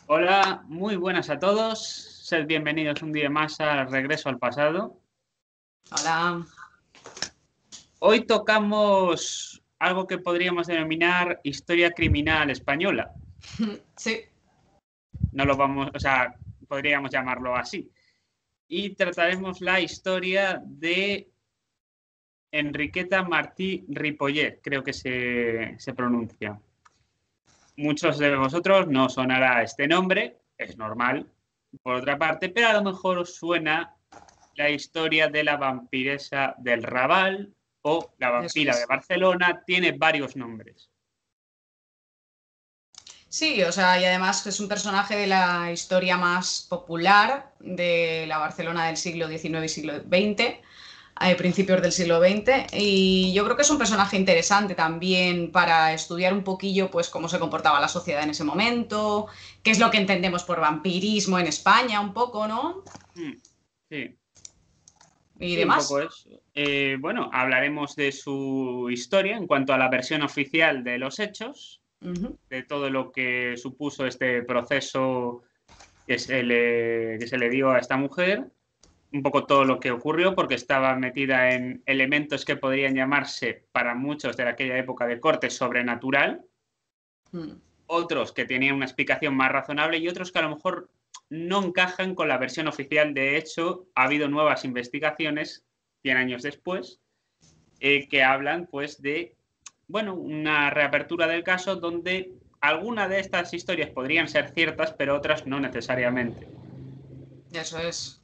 Hola, muy buenas a todos. Sed bienvenidos un día más a Regreso al Pasado. Hola. Hoy tocamos algo que podríamos denominar historia criminal española. Sí. No lo vamos, o sea, podríamos llamarlo así. Y trataremos la historia de Enriqueta Martí Ripollet, creo que se pronuncia. Muchos de vosotros no sonará este nombre, es normal, por otra parte, pero a lo mejor os suena la historia de la vampiresa del Raval o la Eso vampira de es. Barcelona, tiene varios nombres. Sí, o sea, y además es un personaje de la historia más popular de la Barcelona del siglo XIX y siglo XX, principios del siglo XX, y yo creo que es un personaje interesante también para estudiar un poquillo, pues, cómo se comportaba la sociedad en ese momento, qué es lo que entendemos por vampirismo en España, un poco, ¿no? Sí, Y sí, un poco demás. eso. Bueno, hablaremos de su historia en cuanto a la versión oficial de los hechos, Ujú. de todo lo que supuso este proceso que se le dio a esta mujer, un poco todo lo que ocurrió, porque estaba metida en elementos que podrían llamarse para muchos de aquella época de corte sobrenatural, Mm. otros que tenían una explicación más razonable y otros que a lo mejor no encajan con la versión oficial. De hecho, ha habido nuevas investigaciones 100 años después que hablan pues de, bueno, una reapertura del caso donde alguna de estas historias podrían ser ciertas, pero otras no necesariamente. Eso es.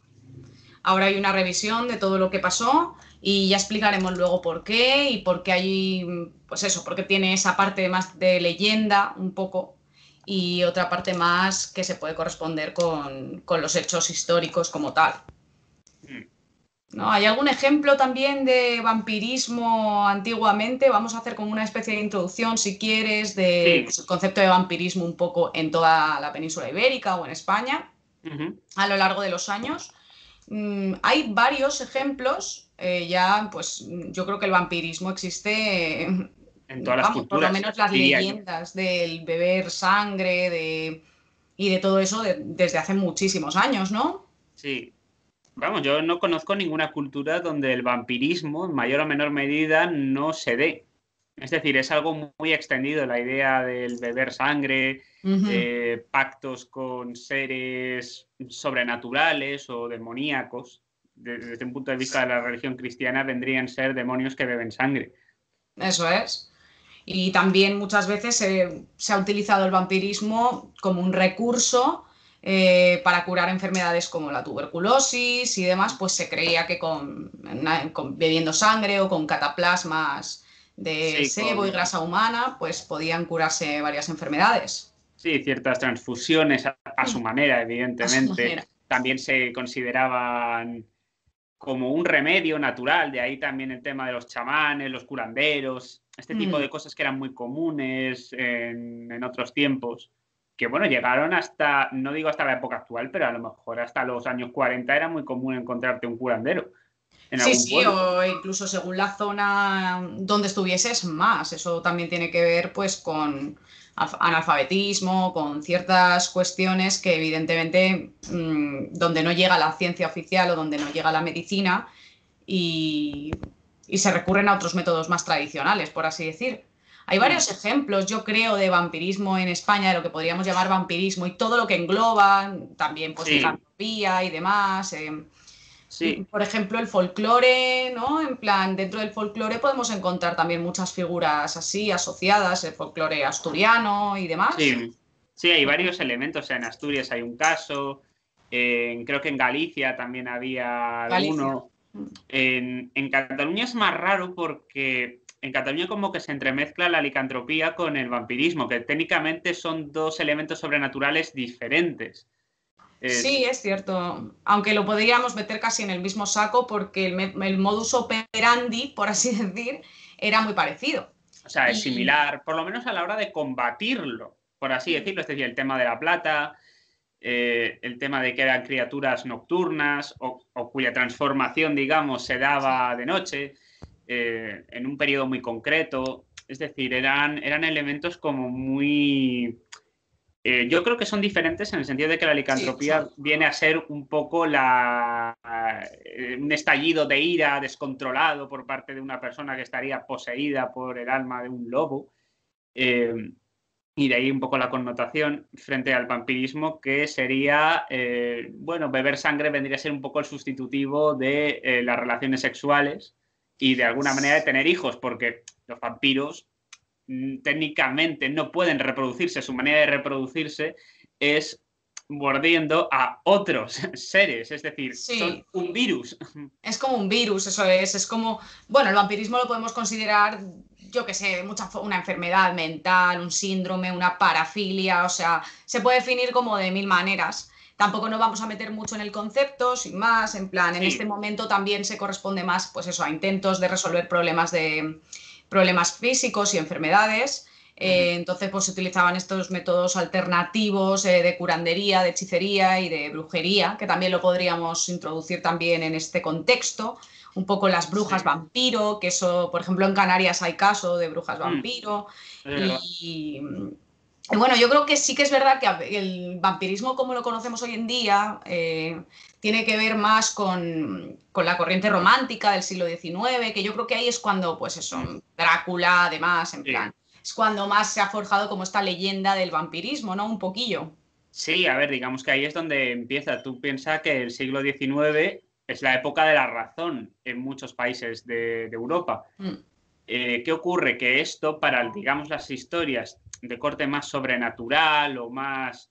Ahora hay una revisión de todo lo que pasó y ya explicaremos luego por qué y por qué hay, pues eso, porque tiene esa parte más de leyenda un poco y otra parte más que se puede corresponder con los hechos históricos como tal. Mm. ¿No? ¿Hay algún ejemplo también de vampirismo antiguamente? Vamos a hacer como una especie de introducción, si quieres, de Sí. pues, el concepto de vampirismo un poco en toda la península ibérica o en España Uh -huh. a lo largo de los años. Hay varios ejemplos, ya pues yo creo que el vampirismo existe, En todas las vamos, por lo culturas, menos las diría yo. leyendas del beber sangre y de todo eso desde hace muchísimos años, ¿no? Sí. Vamos, yo no conozco ninguna cultura donde el vampirismo, en mayor o menor medida, no se dé. Es decir, es algo muy extendido, la idea del beber sangre, Ujú. pactos con seres sobrenaturales o demoníacos. Desde un punto de vista de la religión cristiana, vendrían a ser demonios que beben sangre. Eso es. Y también muchas veces se ha utilizado el vampirismo como un recurso para curar enfermedades como la tuberculosis y demás, pues se creía que con bebiendo sangre o con cataplasmas de Sí, sebo y grasa humana, pues podían curarse varias enfermedades. sí, ciertas transfusiones a su manera, A su evidentemente. manera. También se consideraban como un remedio natural, de ahí también el tema de los chamanes, los curanderos, este tipo Mm. de cosas que eran muy comunes en otros tiempos, que bueno, llegaron hasta, no digo hasta la época actual, pero a lo mejor hasta los años 40 era muy común encontrarte un curandero en Sí, algún sí, pueblo. o incluso según la zona donde estuvieses más. Eso también tiene que ver pues con analfabetismo, con ciertas cuestiones que evidentemente donde no llega la ciencia oficial o donde no llega la medicina y, y se recurren a otros métodos más tradicionales, por así decir. Hay Mm, varios ejemplos, yo creo, de vampirismo en España, de lo que podríamos llamar vampirismo y todo lo que engloba, también pues sí, licantropía y demás. sí, Por ejemplo, el folclore, ¿no? En plan, dentro del folclore podemos encontrar también muchas figuras así asociadas, el folclore asturiano y demás. sí, sí, hay varios elementos. En Asturias hay un caso, creo que en Galicia también había Galicia. alguno. En Cataluña es más raro porque en Cataluña como que se entremezcla la licantropía con el vampirismo, que técnicamente son dos elementos sobrenaturales diferentes. Sí, Es, es cierto. Aunque lo podríamos meter casi en el mismo saco porque el modus operandi, por así decir, era muy parecido. o sea, es Y similar, por lo menos a la hora de combatirlo, por así decirlo. Es decir, el tema de la plata, el tema de que eran criaturas nocturnas o cuya transformación, digamos, se daba de noche, en un periodo muy concreto. Es decir, eran elementos como muy Yo creo que son diferentes en el sentido de que la Sí, licantropía viene a ser un poco un estallido de ira descontrolado por parte de una persona que estaría poseída por el alma de un lobo. Eh, y de ahí un poco la connotación frente al vampirismo, que sería, bueno, beber sangre vendría a ser un poco el sustitutivo de las relaciones sexuales y de alguna manera de tener hijos, porque los vampiros técnicamente no pueden reproducirse, su manera de reproducirse es mordiendo a otros seres, es decir, son sí. un virus. Es como un virus, eso es como, bueno, el vampirismo lo podemos considerar, yo qué sé, una enfermedad mental, un síndrome, una parafilia, o sea, se puede definir como de mil maneras. Tampoco nos vamos a meter mucho en el concepto, sin más, en plan, en este Sí. momento también se corresponde más, pues eso, a intentos de resolver problemas físicos y enfermedades. Entonces, pues se utilizaban estos métodos alternativos de curandería, de hechicería y de brujería, que también lo podríamos introducir también en este contexto. Un poco las Sí. brujas vampiro, que eso, por ejemplo, en Canarias hay caso de brujas vampiro. Es verdad. Y bueno, yo creo que sí que es verdad que el vampirismo como lo conocemos hoy en día tiene que ver más con la corriente romántica del siglo XIX, que yo creo que ahí es cuando, pues eso, Drácula, además, en Sí. plan, es cuando más se ha forjado como esta leyenda del vampirismo, ¿no? Un poquillo. Sí, a ver, digamos que ahí es donde empieza. Tú piensas que el siglo XIX es la época de la razón en muchos países de Europa. Mm, ¿Qué ocurre? Que esto, para, digamos, las historias de corte más sobrenatural o más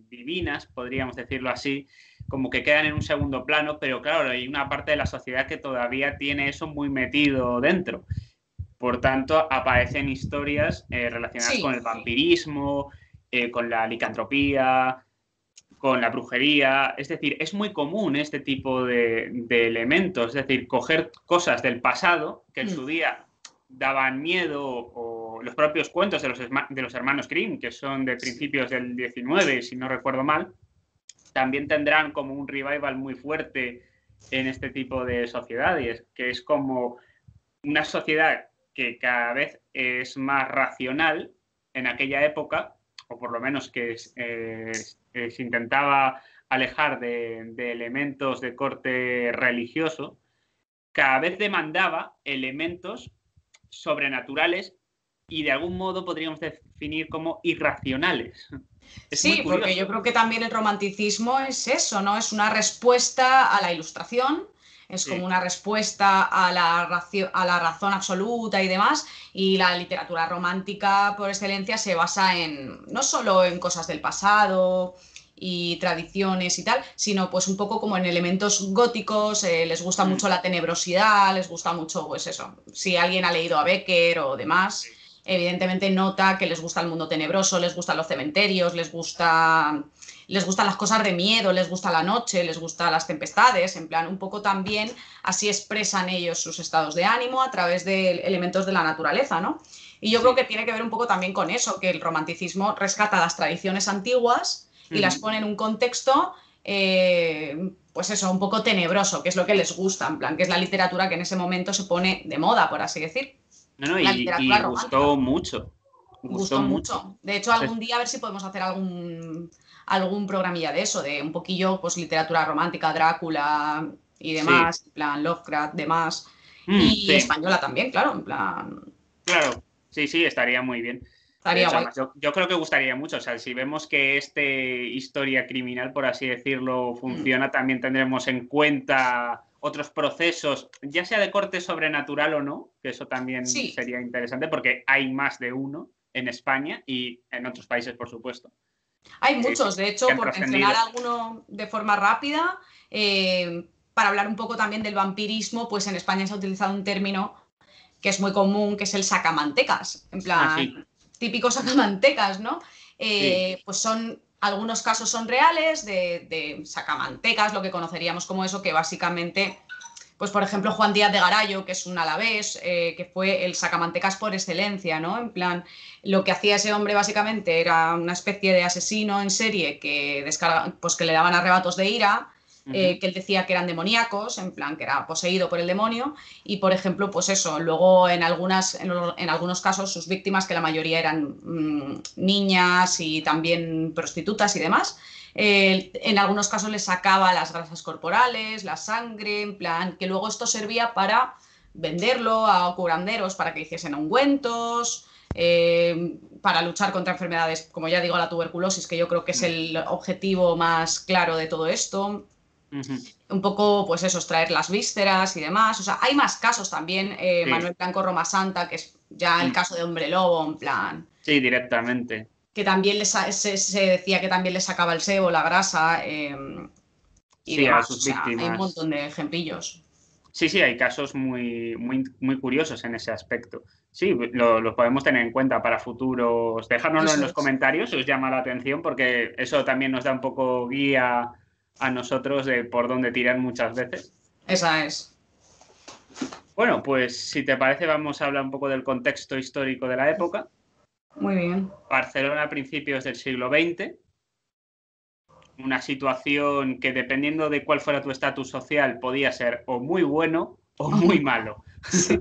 divinas, podríamos decirlo así, como que quedan en un segundo plano, pero claro, hay una parte de la sociedad que todavía tiene eso muy metido dentro. Por tanto, aparecen historias relacionadas con sí, el vampirismo, con la licantropía, con la brujería. Es decir, es muy común este tipo de elementos, es decir, coger cosas del pasado que en mm, su día daban miedo, o los propios cuentos de los hermanos Grimm, que son de sí, principios del 19, si no recuerdo mal, también tendrán como un revival muy fuerte en este tipo de sociedades, que es como una sociedad que cada vez es más racional en aquella época, o por lo menos que se intentaba alejar de elementos de corte religioso, cada vez demandaba elementos sobrenaturales y de algún modo podríamos definir como irracionales. Es muy sí, porque yo curioso. creo que también el romanticismo es eso, ¿no? Es una respuesta a la ilustración, es como Sí, una respuesta a a la razón absoluta y demás, y la literatura romántica por excelencia se basa en no solo en cosas del pasado y tradiciones y tal, sino pues un poco como en elementos góticos, les gusta mucho la tenebrosidad, les gusta mucho pues eso, si alguien ha leído a Becker o demás evidentemente nota que les gusta el mundo tenebroso, les gustan los cementerios, les gustan las cosas de miedo, les gusta la noche, les gustan las tempestades, en plan, un poco también así expresan ellos sus estados de ánimo a través de elementos de la naturaleza, ¿no? Y yo creo que sí. tiene que ver un poco también con eso, que el romanticismo rescata las tradiciones antiguas y las pone en un contexto pues eso, un poco tenebroso, que es lo que les gusta, en plan, que es la literatura que en ese momento se pone de moda, por así decir, No, no, la literatura y romántica. gustó mucho. Gustó Gustó mucho. mucho. De hecho, algún día a ver si podemos hacer algún programilla de eso, de un poquillo, pues literatura romántica, Drácula y Sí. demás, en plan Lovecraft, demás. Y Sí, española también, claro, en plan, claro. Sí, sí, estaría muy bien. De estaría hecho, guay. además, yo creo que gustaría mucho. O sea, si vemos que este historia criminal, por así decirlo, Mm. funciona, también tendremos en cuenta otros procesos, ya sea de corte sobrenatural o no, que eso también Sí, sería interesante, porque hay más de uno en España y en otros países, por supuesto, hay que, muchos. De que hecho, han por mencionar trascendido. alguno de forma rápida, para hablar un poco también del vampirismo, pues en España se ha utilizado un término que es muy común, que es el sacamantecas, en Ah, sí, plan, típicos sacamantecas, ¿no? sí, Pues son, algunos casos son reales de sacamantecas, lo que conoceríamos como eso, que básicamente, pues por ejemplo Juan Díaz de Garayo, que es un alavés, que fue el sacamantecas por excelencia, ¿no? En plan, lo que hacía ese hombre básicamente era una especie de asesino en serie que, pues que le daban arrebatos de ira que él decía que eran demoníacos, en plan que era poseído por el demonio, y por ejemplo, pues eso, luego en algunos casos sus víctimas, que la mayoría eran niñas y también prostitutas y demás, en algunos casos les sacaba las grasas corporales, la sangre, en plan que luego esto servía para venderlo a curanderos para que hiciesen ungüentos, para luchar contra enfermedades, como ya digo, la tuberculosis, que yo creo que es el objetivo más claro de todo esto. Un poco, pues eso, extraer las vísceras y demás. O sea, hay más casos también. Sí. Manuel Blanco Roma Santa, que es ya el caso de Hombre Lobo, en plan. Sí, directamente. Que también se decía que también le sacaba el sebo, la grasa y Sí, a demás. sus O sea, hay un víctimas. montón de ejemplillos. Sí, hay casos muy, muy, muy curiosos en ese aspecto. Sí, lo podemos tener en cuenta para futuros. Dejárnoslo en Eso los es. comentarios si os llama la atención, porque eso también nos da un poco guía a nosotros de por dónde tirar muchas veces. Esa es. Bueno, pues si te parece, vamos a hablar un poco del contexto histórico de la época. Muy bien. Barcelona a principios del siglo XX. Una situación que, dependiendo de cuál fuera tu estatus social, podía ser o muy bueno o muy malo. Sí.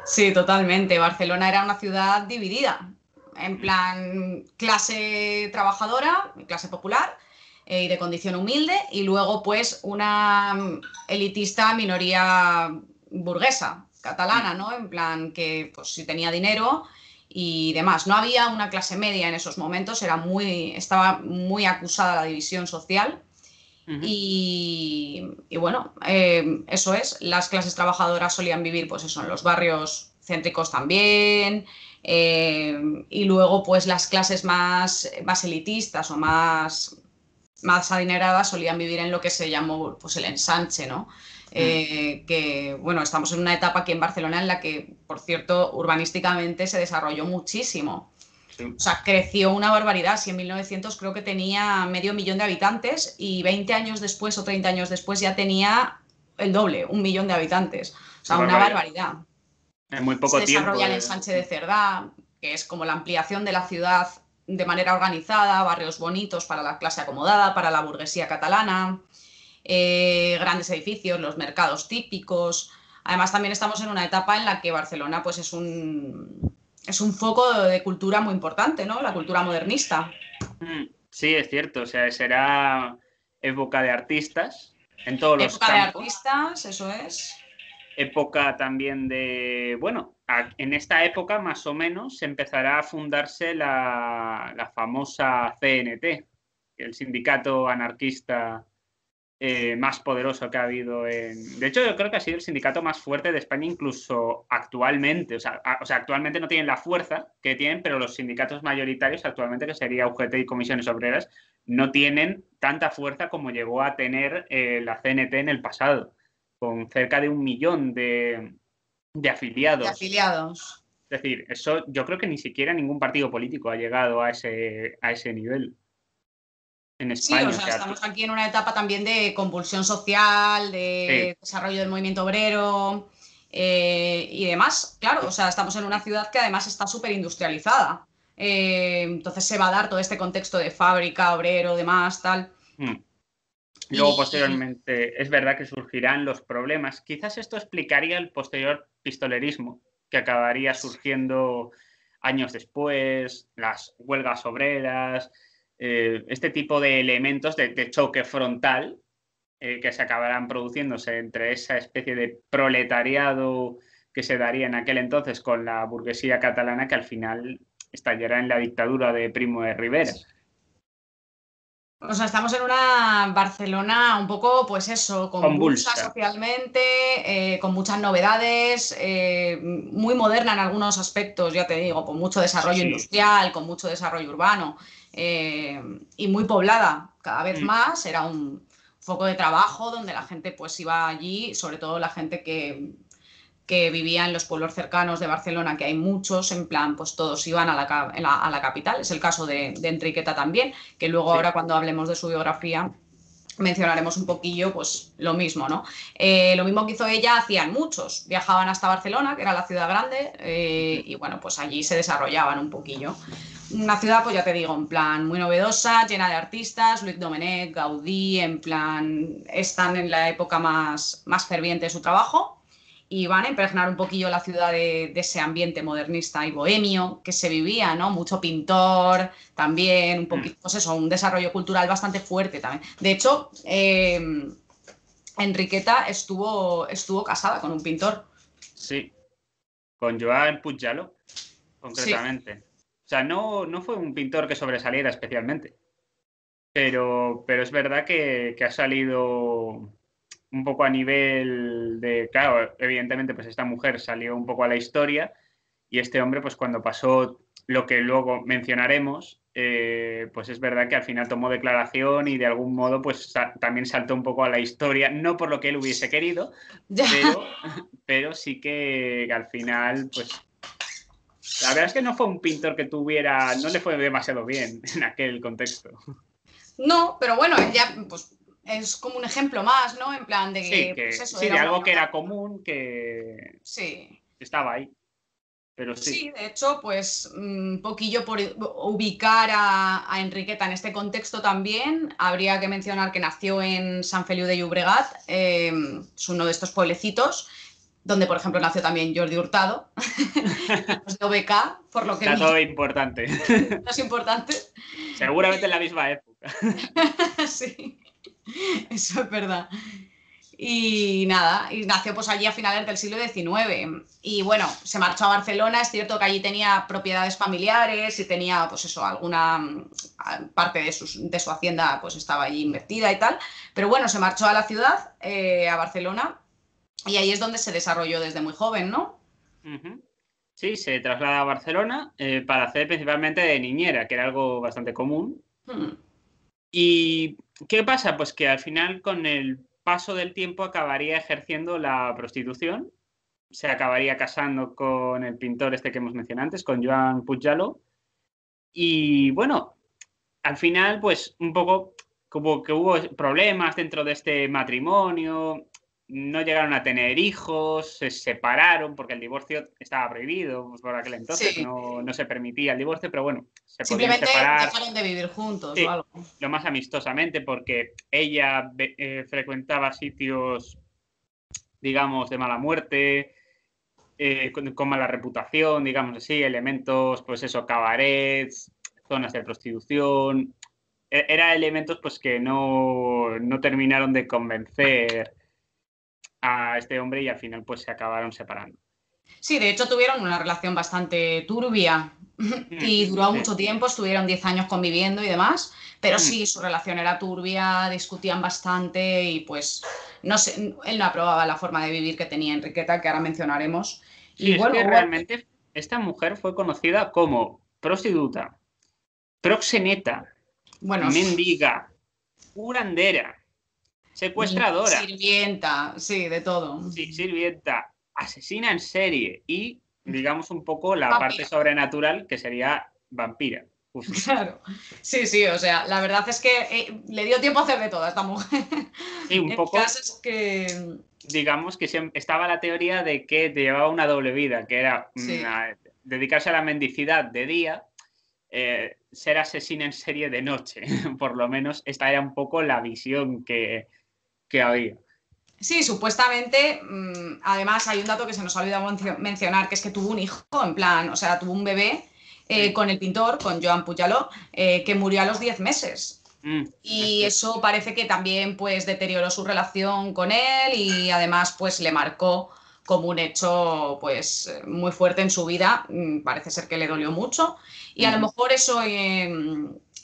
Sí, totalmente. Barcelona era una ciudad dividida, en plan clase trabajadora, clase popular y de condición humilde, y luego pues una elitista minoría burguesa, catalana, ¿no? En plan que pues si tenía dinero y demás. No había una clase media en esos momentos, estaba muy acusada la división social. Y bueno, eso es, las clases trabajadoras solían vivir pues eso, en los barrios céntricos también, y luego pues las clases más elitistas o más adineradas solían vivir en lo que se llamó pues el ensanche, ¿no? Que bueno, estamos en una etapa aquí en Barcelona en la que, por cierto, urbanísticamente se desarrolló muchísimo. Sí. O sea, creció una barbaridad. Si en 1900 creo que tenía 500.000 de habitantes y 20 años después o 30 años después ya tenía el doble, 1 millón de habitantes. O sea, una barbaridad. En muy Se poco tiempo. desarrolla el ensanche de Cerdá, que es como la ampliación de la ciudad de manera organizada, barrios bonitos para la clase acomodada, para la burguesía catalana, grandes edificios, los mercados típicos. Además, también estamos en una etapa en la que Barcelona pues, es un foco de cultura muy importante, ¿no? La cultura modernista. Sí, es cierto. O sea, será época de artistas en todos los Época de campos. artistas, eso es. Época también de, bueno, en esta época más o menos empezará a fundarse la famosa CNT, el sindicato anarquista más poderoso que ha habido De hecho, yo creo que ha sido el sindicato más fuerte de España incluso actualmente. O sea, actualmente no tienen la fuerza que tienen, pero los sindicatos mayoritarios actualmente, que sería UGT y Comisiones Obreras, no tienen tanta fuerza como llegó a tener la CNT en el pasado, con cerca de 1 millón de afiliados. De afiliados. Es decir, eso yo creo que ni siquiera ningún partido político ha llegado a ese nivel en España. Sí, o sea, estamos aquí en una etapa también de convulsión social, de desarrollo del movimiento obrero y demás. Claro, o sea, estamos en una ciudad que además está súper industrializada. Entonces se va a dar todo este contexto de fábrica, obrero, demás, tal. Luego, posteriormente, es verdad que surgirán los problemas. Quizás esto explicaría el posterior pistolerismo, que acabaría surgiendo años después, las huelgas obreras, este tipo de elementos de choque frontal que se acabarán produciéndose entre esa especie de proletariado que se daría en aquel entonces con la burguesía catalana, que al final estallará en la dictadura de Primo de Rivera. O sea, estamos en una Barcelona un poco, pues eso, convulsa socialmente, con muchas novedades, muy moderna en algunos aspectos, ya te digo, con mucho desarrollo industrial, con mucho desarrollo urbano y muy poblada cada vez más. Era un foco de trabajo donde la gente pues iba allí, sobre todo la gente que vivía en los pueblos cercanos de Barcelona, que hay muchos, en plan, pues todos iban a la capital. Es el caso de Enriqueta también, que luego ahora cuando hablemos de su biografía mencionaremos un poquillo pues lo mismo, ¿no? Lo mismo que hizo ella hacían muchos, viajaban hasta Barcelona, que era la ciudad grande, y bueno, pues allí se desarrollaban un poquillo. Una ciudad, pues ya te digo, en plan muy novedosa, llena de artistas, Luis Domènech, Gaudí, en plan, están en la época más ferviente de su trabajo y van a impregnar un poquillo la ciudad de ese ambiente modernista y bohemio que se vivía, ¿no? Mucho pintor, también un poquito, pues eso, un desarrollo cultural bastante fuerte también. De hecho, Enriqueta estuvo casada con un pintor. Sí, con Joan Puigdalló, Sí. concretamente. O sea, no fue un pintor que sobresaliera especialmente, pero es verdad que ha salido un poco a nivel de, claro, evidentemente pues esta mujer salió un poco a la historia y este hombre pues cuando pasó lo que luego mencionaremos, pues es verdad que al final tomó declaración y de algún modo pues también saltó un poco a la historia, no por lo que él hubiese querido, Ya. pero sí que al final pues la verdad es que no fue un pintor que tuviera, no le fue demasiado bien en aquel contexto. No, pero bueno, él ya pues, es como un ejemplo más, ¿no? En plan de Sí, que, pues eso, sí, era de un algo que hombre. era común, que Sí. estaba ahí, pero sí. Sí, de hecho, pues un poquillo por ubicar a Enriqueta en este contexto también, habría que mencionar que nació en Sant Feliu de Llobregat, es uno de estos pueblecitos, donde por ejemplo nació también Jordi Hurtado, y los de OBK, por lo que vi, Dato importante. los importantes. Seguramente en la misma época. Sí, eso es verdad. Y nada, y nació pues allí a finales del siglo XIX. Y bueno, se marchó a Barcelona, es cierto que allí tenía propiedades familiares y tenía pues eso, alguna parte de su hacienda pues estaba allí invertida y tal. Pero bueno, se marchó a la ciudad, a Barcelona, y ahí es donde se desarrolló desde muy joven, ¿no? Ujú. Sí, se traslada a Barcelona para hacer principalmente de niñera, que era algo bastante común. Hmm. ¿Y qué pasa? Pues que al final, con el paso del tiempo, acabaría ejerciendo la prostitución. Se acabaría casando con el pintor este que hemos mencionado antes, con Joan Puigdalló. Y bueno, al final, pues un poco como que hubo problemas dentro de este matrimonio, no llegaron a tener hijos, se separaron porque el divorcio estaba prohibido pues, por aquel entonces, Sí, no se permitía el divorcio, pero bueno, se podían simplemente separar, dejaron de vivir juntos o sí, algo. lo más amistosamente porque ella frecuentaba sitios, digamos, de mala muerte, con mala reputación, digamos así, elementos, pues eso, cabarets, zonas de prostitución. Era elementos pues que no terminaron de convencer a este hombre y al final pues se acabaron separando. Sí, de hecho tuvieron una relación bastante turbia y duró Sí. mucho tiempo, estuvieron 10 años conviviendo y demás, pero Mm. sí, su relación era turbia, discutían bastante y pues no sé, él no aprobaba la forma de vivir que tenía Enriqueta, que ahora mencionaremos. Sí, Y es bueno, que realmente esta mujer fue conocida como prostituta, proxeneta, bueno, mendiga, curandera, secuestradora, sirvienta, sí, de todo. sí, sirvienta, asesina en serie y, digamos, un poco la parte Vampira. sobrenatural que sería vampira, justo. Claro, sí, sí, o sea, la verdad es que le dio tiempo a hacer de todo a esta mujer. Sí, un El poco, caso es que digamos que estaba la teoría de que te llevaba una doble vida, que era sí. dedicarse a la mendicidad de día, ser asesina en serie de noche. Por lo menos esta era un poco la visión que había. Sí, supuestamente, además hay un dato que se nos ha olvidado mencionar, que es que tuvo un hijo, en plan, o sea, tuvo un bebé Sí. con el pintor, con Joan Puigdalló, que murió a los 10 meses. Es Y cierto. eso parece que también pues deterioró su relación con él y además pues le marcó como un hecho pues muy fuerte en su vida. Parece ser que le dolió mucho y a lo Ujú. mejor eso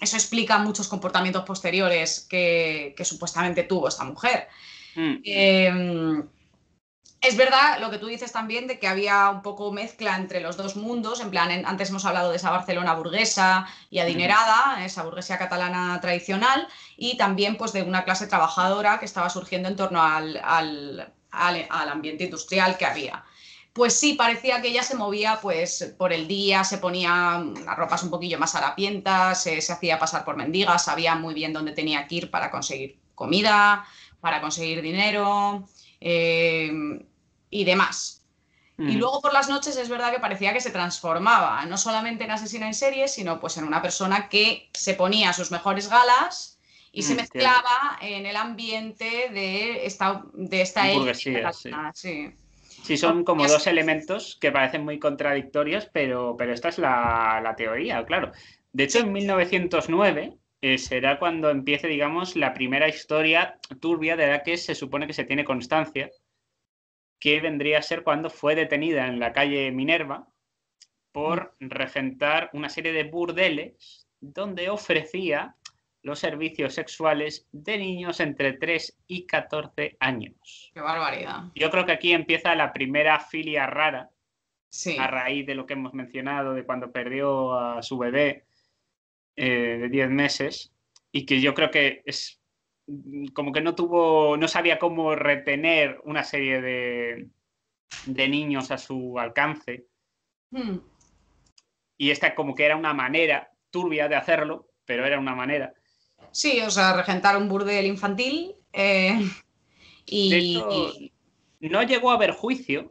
explica muchos comportamientos posteriores que supuestamente tuvo esta mujer. Mm. Eh, es verdad lo que tú dices también de que había un poco mezcla entre los dos mundos, en plan, antes hemos hablado de esa Barcelona burguesa y Ujú. adinerada, esa burguesía catalana tradicional, y también pues de una clase trabajadora que estaba surgiendo en torno al ambiente industrial que había. Pues sí, parecía que ella se movía pues por el día, se ponía las ropas un poquillo más harapientas, se hacía pasar por mendiga, sabía muy bien dónde tenía que ir para conseguir comida, para conseguir dinero y demás. Y luego por las noches es verdad que parecía que se transformaba, no solamente en asesina en serie, sino pues en una persona que se ponía sus mejores galas y se Cierto. mezclaba en el ambiente de esta élite Burguesía, sí. catalana. Sí. Sí, son como dos elementos que parecen muy contradictorios, pero esta es la teoría, claro. De hecho, Sí. en 1909 será cuando empiece, digamos, la primera historia turbia de la que se supone que se tiene constancia, que vendría a ser cuando fue detenida en la calle Minerva por regentar una serie de burdeles donde ofrecía los servicios sexuales de niños entre 3 y 14 años. Qué barbaridad. Yo creo que aquí empieza la primera filia rara a Sí. raíz de lo que hemos mencionado, de cuando perdió a su bebé de 10 meses, y que yo creo que es como que no sabía cómo retener una serie de niños a su alcance, Hmm. y esta como que era una manera turbia de hacerlo, pero era una manera. Sí, o sea, regentar un burdel infantil De hecho, y, no llegó a haber juicio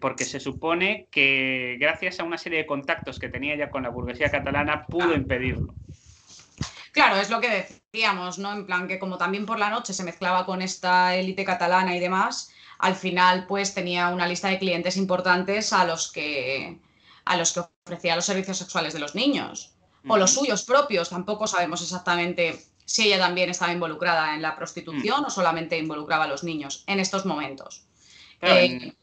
porque se supone que gracias a una serie de contactos que tenía ya con la burguesía catalana pudo impedirlo. claro, es lo que decíamos, ¿no? En plan que como también por la noche se mezclaba con esta élite catalana y demás, al final pues tenía una lista de clientes importantes a los que ofrecía los servicios sexuales de los niños. O los suyos propios, tampoco sabemos exactamente si ella también estaba involucrada en la prostitución o solamente involucraba a los niños en estos momentos. Claro, Eh,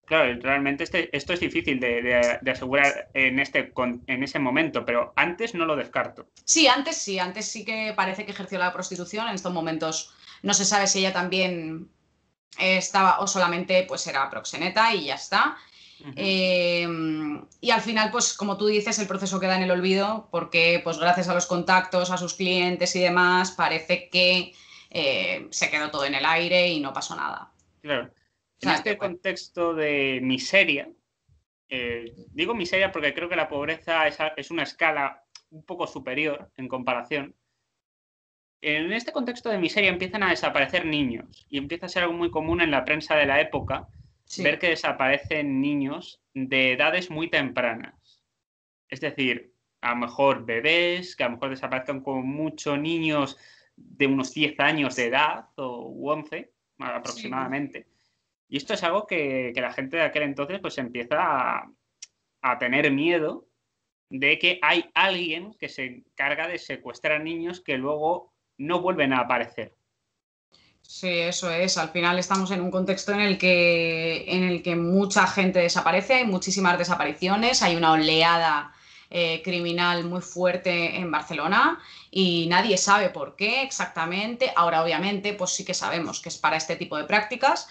claro, realmente esto es difícil de asegurar en ese momento, pero antes no lo descarto. sí, antes sí que parece que ejerció la prostitución, en estos momentos no se sabe si ella también estaba o solamente pues era proxeneta y ya está. Y al final, pues como tú dices, el proceso queda en el olvido porque pues gracias a los contactos, a sus clientes y demás, parece que se quedó todo en el aire y no pasó nada. Claro. O En sea, que este bueno, contexto de miseria, digo miseria porque creo que la pobreza es una escala un poco superior en comparación. En este contexto de miseria empiezan a desaparecer niños y empieza a ser algo muy común en la prensa de la época ver sí, que desaparecen niños de edades muy tempranas. Es decir, a lo mejor bebés, que a lo mejor desaparezcan como mucho niños de unos 10 años de edad o 11 sí. aproximadamente. Y esto es algo que la gente de aquel entonces pues empieza a tener miedo de que hay alguien que se encarga de secuestrar niños que luego no vuelven a aparecer. Sí, eso es. Al final estamos en un contexto en el que mucha gente desaparece, hay muchísimas desapariciones, hay una oleada criminal muy fuerte en Barcelona y nadie sabe por qué exactamente. Ahora, obviamente, pues sí que sabemos que es para este tipo de prácticas,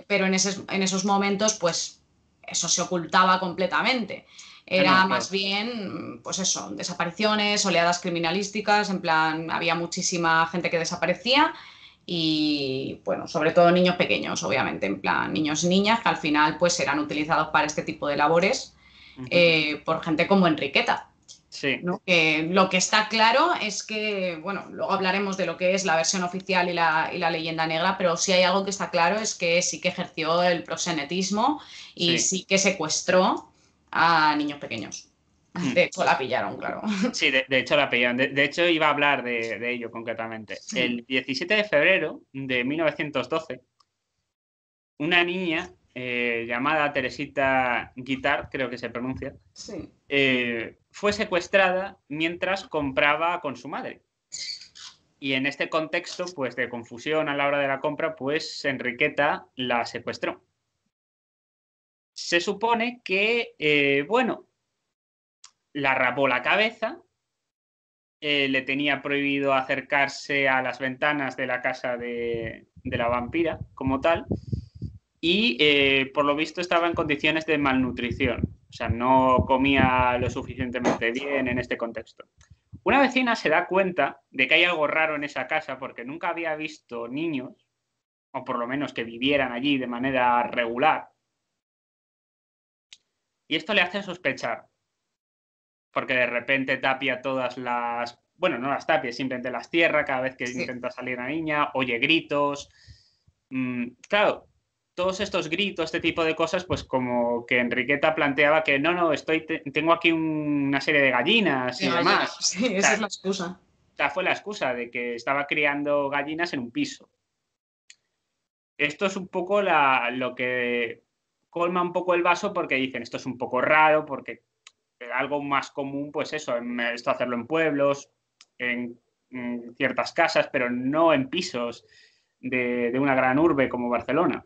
pero en esos momentos, pues eso se ocultaba completamente. No, Era más claro. bien, pues eso, desapariciones, oleadas criminalísticas, en plan, había muchísima gente que desaparecía y bueno, sobre todo niños pequeños, obviamente, en plan niños y niñas que al final pues serán utilizados para este tipo de labores por gente como Enriqueta. Sí. ¿No? Que lo que está claro es que, bueno, luego hablaremos de lo que es la versión oficial y la leyenda negra, pero sí hay algo que está claro, es que sí que ejerció el proxenetismo y Sí. sí que secuestró a niños pequeños. De hecho, la pillaron, claro. Sí, de hecho la pillaron. De hecho, iba a hablar de ello concretamente. Sí, El 17 de febrero de 1912, una niña llamada Teresita Guitart, creo que se pronuncia, sí. fue secuestrada mientras compraba con su madre. Y en este contexto, pues, de confusión a la hora de la compra, pues Enriqueta la secuestró. Se supone que, bueno, la rapó la cabeza, le tenía prohibido acercarse a las ventanas de la casa de la vampira como tal, y por lo visto estaba en condiciones de malnutrición, o sea, no comía lo suficientemente bien en este contexto. Una vecina se da cuenta de que hay algo raro en esa casa porque nunca había visto niños, o por lo menos que vivieran allí de manera regular, y esto le hace sospechar, porque de repente Tapia todas las bueno, no las tapie, simplemente las cierra cada vez que Sí. intenta salir la niña, oye gritos. Claro, todos estos gritos, este tipo de cosas, pues como que Enriqueta planteaba que no, tengo aquí una serie de gallinas De y gallinas. demás. Sí, esa es la excusa. Esta fue la excusa de que estaba criando gallinas en un piso. Esto es un poco lo que colma un poco el vaso porque dicen esto es un poco raro, porque algo más común, pues eso, esto hacerlo en pueblos, en ciertas casas, pero no en pisos de una gran urbe como Barcelona.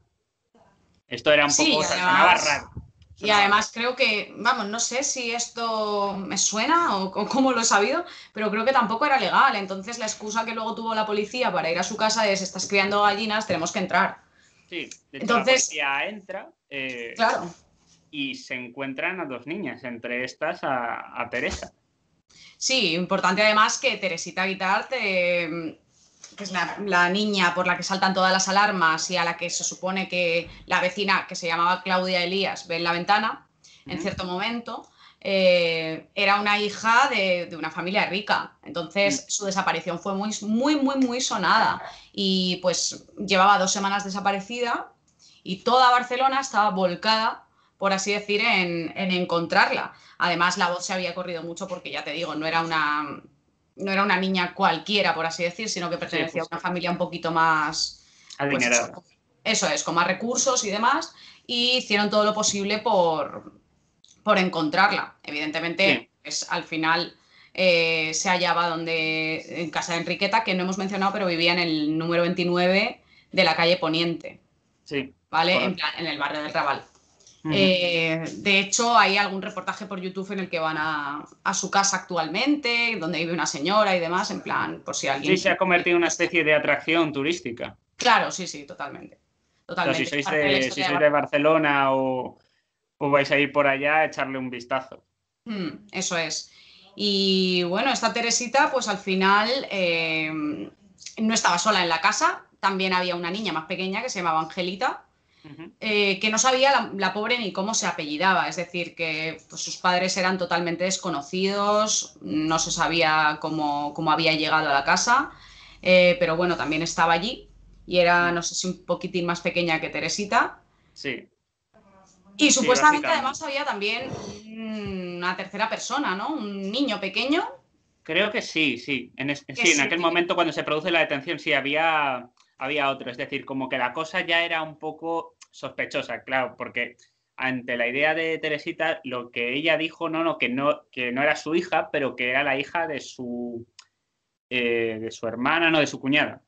Esto era un Sí, poco, o sea, sonaba raro. y Sonaba raro. además creo que, vamos, no sé si esto me suena o cómo lo he sabido, pero creo que tampoco era legal. Entonces la excusa que luego tuvo la policía para ir a su casa es, estás criando gallinas, tenemos que entrar. Sí, de hecho la Entonces, policía entra claro, y se encuentran a dos niñas, entre estas a Teresa. sí, importante además que Teresita Guitart, que es la niña por la que saltan todas las alarmas y a la que se supone que la vecina, que se llamaba Claudia Elías, ve en la ventana en cierto momento, era una hija de una familia rica. Entonces su desaparición fue muy, muy, muy, muy sonada. Y pues llevaba 2 semanas desaparecida y toda Barcelona estaba volcada, por así decir, en encontrarla. Además, la voz se había corrido mucho porque, ya te digo, no era una niña cualquiera, por así decir, sino que Sí, pertenecía a una justo. familia un poquito más, pues Adinerada. eso es, con más recursos y demás, y hicieron todo lo posible por encontrarla. Evidentemente, Sí, pues, al final se hallaba en casa de Enriqueta, que no hemos mencionado, pero vivía en el número 29 de la calle Poniente, sí, ¿vale? correcto. En el barrio del Raval. De hecho, hay algún reportaje por YouTube en el que van a su casa actualmente, donde vive una señora y demás, en plan, por si Sí, alguien se ha quiere. convertido en una especie de atracción turística. Claro, sí, sí, totalmente. O sea, Totalmente. Es parte de la si historia de sois de Barcelona o vais a ir por allá, echarle un vistazo. Eso es. Y bueno, esta Teresita, pues al final no estaba sola en la casa, también había una niña más pequeña que se llamaba Angelita, Ujú. que no sabía la pobre ni cómo se apellidaba, es decir, que pues, sus padres eran totalmente desconocidos, no se sabía cómo había llegado a la casa, pero bueno, también estaba allí y era, no sé si un poquitín más pequeña que Teresita. Sí, Y sí, supuestamente además básicamente. había también una tercera persona, ¿no? Un niño pequeño Creo que sí, sí. que Sí, en sí aquel que... momento cuando se produce la detención sí había otro. Es decir, como que la cosa ya era un poco sospechosa, claro, porque ante la idea de Teresita, lo que ella dijo, que no era su hija, pero que era la hija de su hermana, no, de su cuñada.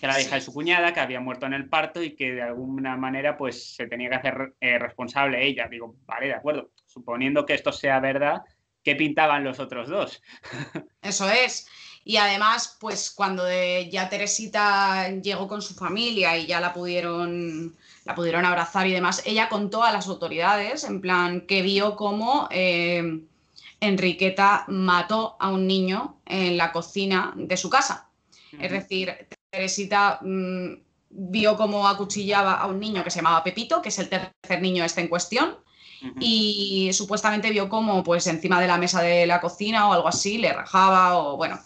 Que era la hija de Sí, su cuñada, que había muerto en el parto y que de alguna manera pues se tenía que hacer responsable ella. Digo, vale, de acuerdo. Suponiendo que esto sea verdad, ¿qué pintaban los otros dos? eso es. Y además, pues cuando ya Teresita llegó con su familia y ya la pudieron abrazar y demás, ella contó a las autoridades, en plan, que vio cómo Enriqueta mató a un niño en la cocina de su casa. Es Ujú. decir, Teresita vio cómo acuchillaba a un niño que se llamaba Pepito, que es el tercer niño este en cuestión, Ujú. y supuestamente vio cómo pues encima de la mesa de la cocina o algo así le rajaba o bueno,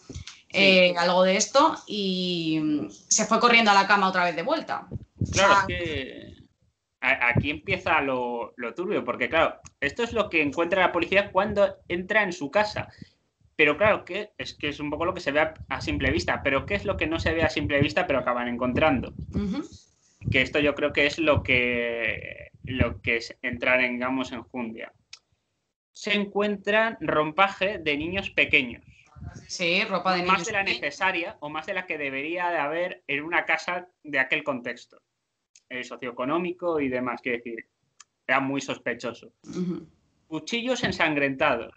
Sí, algo de esto y se fue corriendo a la cama otra vez de vuelta. O claro, es sea, que aquí empieza lo turbio, porque claro, esto es lo que encuentra la policía cuando entra en su casa. Pero claro, que es un poco lo que se ve a simple vista, pero ¿qué es lo que no se ve a simple vista, pero acaban encontrando? uh-huh. Que esto yo creo que es lo que es entrar, digamos, en Jundia. Se encuentran rompaje de niños pequeños, Sí, ropa de más niños de la pequeños. necesaria o más de la que debería de haber en una casa de aquel contexto socioeconómico y demás, quiero decir, era muy sospechoso. Uh-huh. Cuchillos ensangrentados.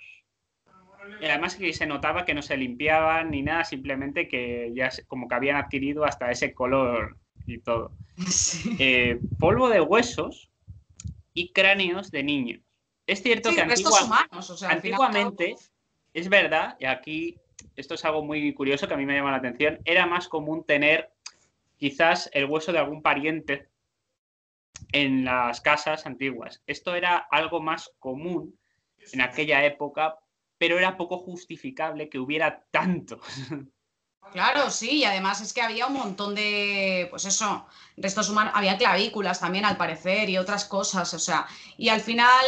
Y además que se notaba que no se limpiaban ni nada, simplemente que ya como que habían adquirido hasta ese color y todo. Sí. Polvo de huesos y cráneos de niños. Es cierto Sí, que restos humanos, o sea, al final todo. antiguamente, es verdad, y aquí esto es algo muy curioso que a mí me llama la atención, era más común tener quizás el hueso de algún pariente en las casas antiguas. Esto era algo más común en aquella época pero era poco justificable que hubiera tanto. Claro, sí, y además es que había un montón de, pues eso, restos humanos, había clavículas también al parecer y otras cosas, o sea, y al final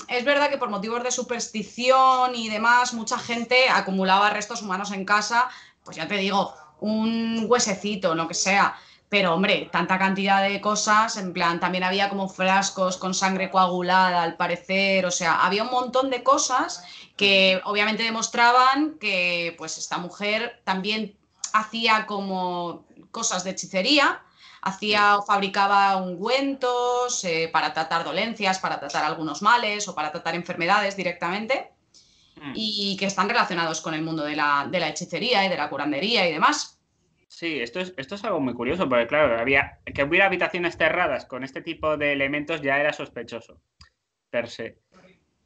es verdad que por motivos de superstición y demás, mucha gente acumulaba restos humanos en casa, pues ya te digo, un huesecito, lo que sea, pero hombre, tanta cantidad de cosas, en plan, también había como frascos con sangre coagulada al parecer, o sea, había un montón de cosas que obviamente demostraban que pues esta mujer también hacía como cosas de hechicería, hacía o fabricaba ungüentos para tratar dolencias, para tratar algunos males o para tratar enfermedades directamente y que están relacionados con el mundo de la hechicería y de la curandería y demás. Sí, esto es algo muy curioso, porque claro, que hubiera habitaciones cerradas con este tipo de elementos ya era sospechoso, per se.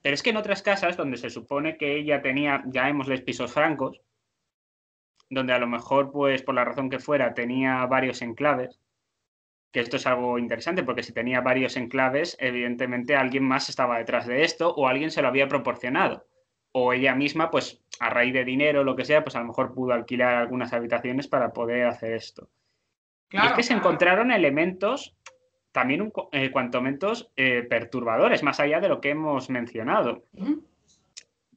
Pero es que en otras casas, donde se supone que ella tenía, llamémosles pisos francos, donde a lo mejor, pues por la razón que fuera, tenía varios enclaves, que esto es algo interesante, porque si tenía varios enclaves, evidentemente alguien más estaba detrás de esto o alguien se lo había proporcionado. O ella misma, pues a raíz de dinero o lo que sea, pues a lo mejor pudo alquilar algunas habitaciones para poder hacer esto. Y es Claro, que se encontraron elementos, también cuanto menos perturbadores, más allá de lo que hemos mencionado,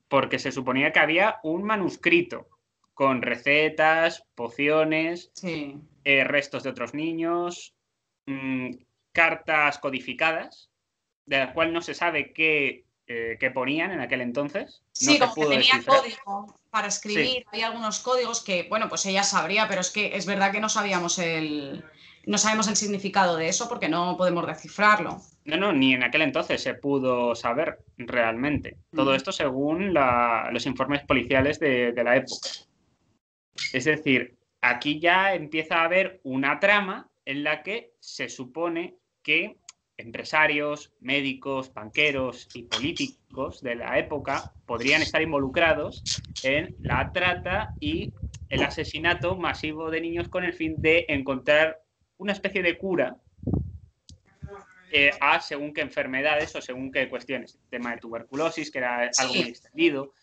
porque se suponía que había un manuscrito con recetas, pociones, sí. restos de otros niños, cartas codificadas, de las cuales no se sabe qué ponían en aquel entonces, no Sí, se como que pudo tenía descifrar. código para Sí, escribir, había algunos códigos que, bueno, pues ella sabría, pero es que es verdad que no sabemos el significado de eso porque no podemos descifrarlo. no, ni en aquel entonces se pudo saber realmente. Todo Mm. esto según los informes policiales de la época. Es decir, aquí ya empieza a haber una trama en la que se supone que empresarios, médicos, banqueros y políticos de la época podrían estar involucrados en la trata y el asesinato masivo de niños con el fin de encontrar una especie de cura a según qué enfermedades o según qué cuestiones. El tema de tuberculosis, que era algo muy Sí, extendido,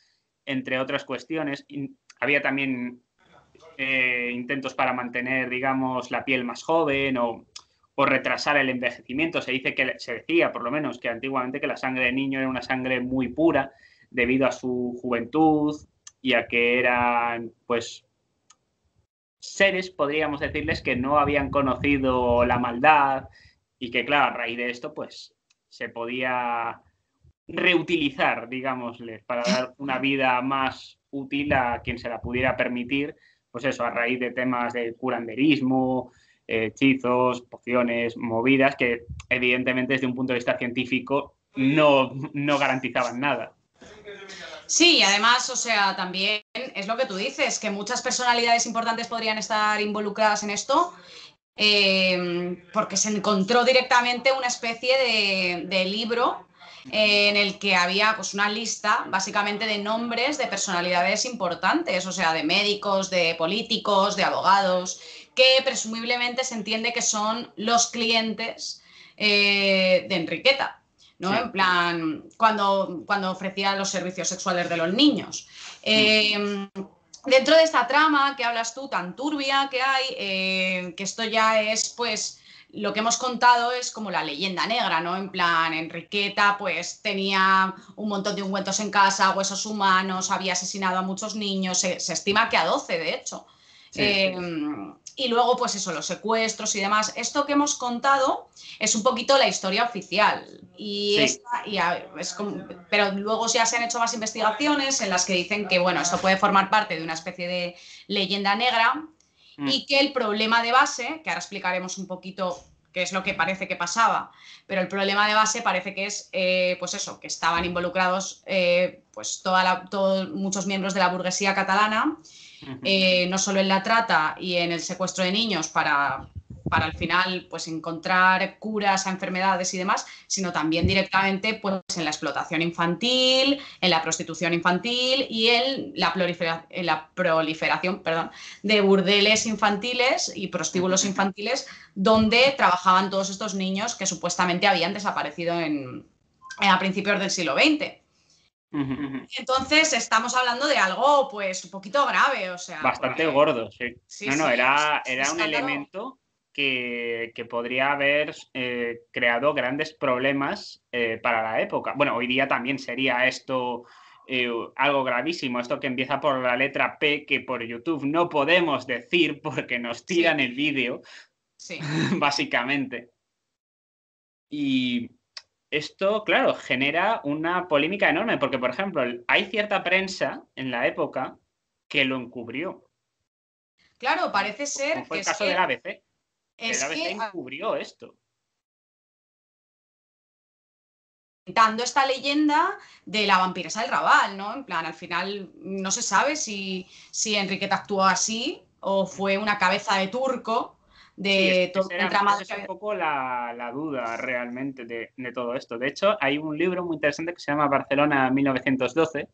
entre otras cuestiones. Había también intentos para mantener, digamos, la piel más joven o retrasar el envejecimiento. Se decía, por lo menos, que antiguamente que la sangre de niño era una sangre muy pura debido a su juventud y a que eran, pues, seres, podríamos decirles, que no habían conocido la maldad y que, claro, a raíz de esto, pues, se podía reutilizar, digámosle, para dar una vida más útil a quien se la pudiera permitir, pues eso, a raíz de temas de curanderismo, hechizos, pociones, movidas, que evidentemente desde un punto de vista científico no garantizaban nada. sí, y además, o sea, también es lo que tú dices, que muchas personalidades importantes podrían estar involucradas en esto, porque se encontró directamente una especie de libro en el que había pues, una lista básicamente de nombres de personalidades importantes, o sea, de médicos, de políticos, de abogados, que presumiblemente se entiende que son los clientes de Enriqueta. ¿No? En Sí. plan, cuando ofrecía los servicios sexuales de los niños. Dentro de esta trama que hablas tú, tan turbia que hay, que esto ya es, pues, lo que hemos contado es como la leyenda negra, ¿no? En plan, Enriqueta, pues, tenía un montón de ungüentos en casa, huesos humanos, había asesinado a muchos niños, se estima que a 12, de hecho. Sí. Y luego, pues eso, los secuestros y demás. Esto que hemos contado es un poquito la historia oficial. Sí. Pero luego ya se han hecho más investigaciones en las que dicen que, bueno, esto puede formar parte de una especie de leyenda negra y que el problema de base, que ahora explicaremos un poquito qué es lo que parece que pasaba, pero el problema de base parece que es, pues eso, que estaban involucrados pues todos muchos miembros de la burguesía catalana, no solo en la trata y en el secuestro de niños para al final pues encontrar curas a enfermedades y demás, sino también directamente pues en la explotación infantil, en la prostitución infantil y en la proliferación, perdón, de burdeles infantiles y prostíbulos infantiles donde trabajaban todos estos niños que supuestamente habían desaparecido a principios del siglo XX. Entonces estamos hablando de algo pues un poquito grave, o sea, Bastante porque gordo, sí. sí, No, sí, era un escándalo. elemento que podría haber creado grandes problemas para la época. Bueno, hoy día también sería esto algo gravísimo, esto que empieza por la letra P, que por YouTube no podemos decir porque nos Sí, tiran el vídeo, sí. básicamente. Y esto, claro, genera una polémica enorme, porque, por ejemplo, hay cierta prensa en la época que lo encubrió, Claro, parece como ser fue que el caso del ABC. El es ABC que encubrió esto. dando esta leyenda de la vampiresa del Raval, ¿no? En plan, al final no se sabe si Enriqueta actuó así o fue una cabeza de turco Sí, de todo el esa entramado es que un había. poco la duda realmente de todo esto. De hecho, hay un libro muy interesante que se llama Barcelona 1912,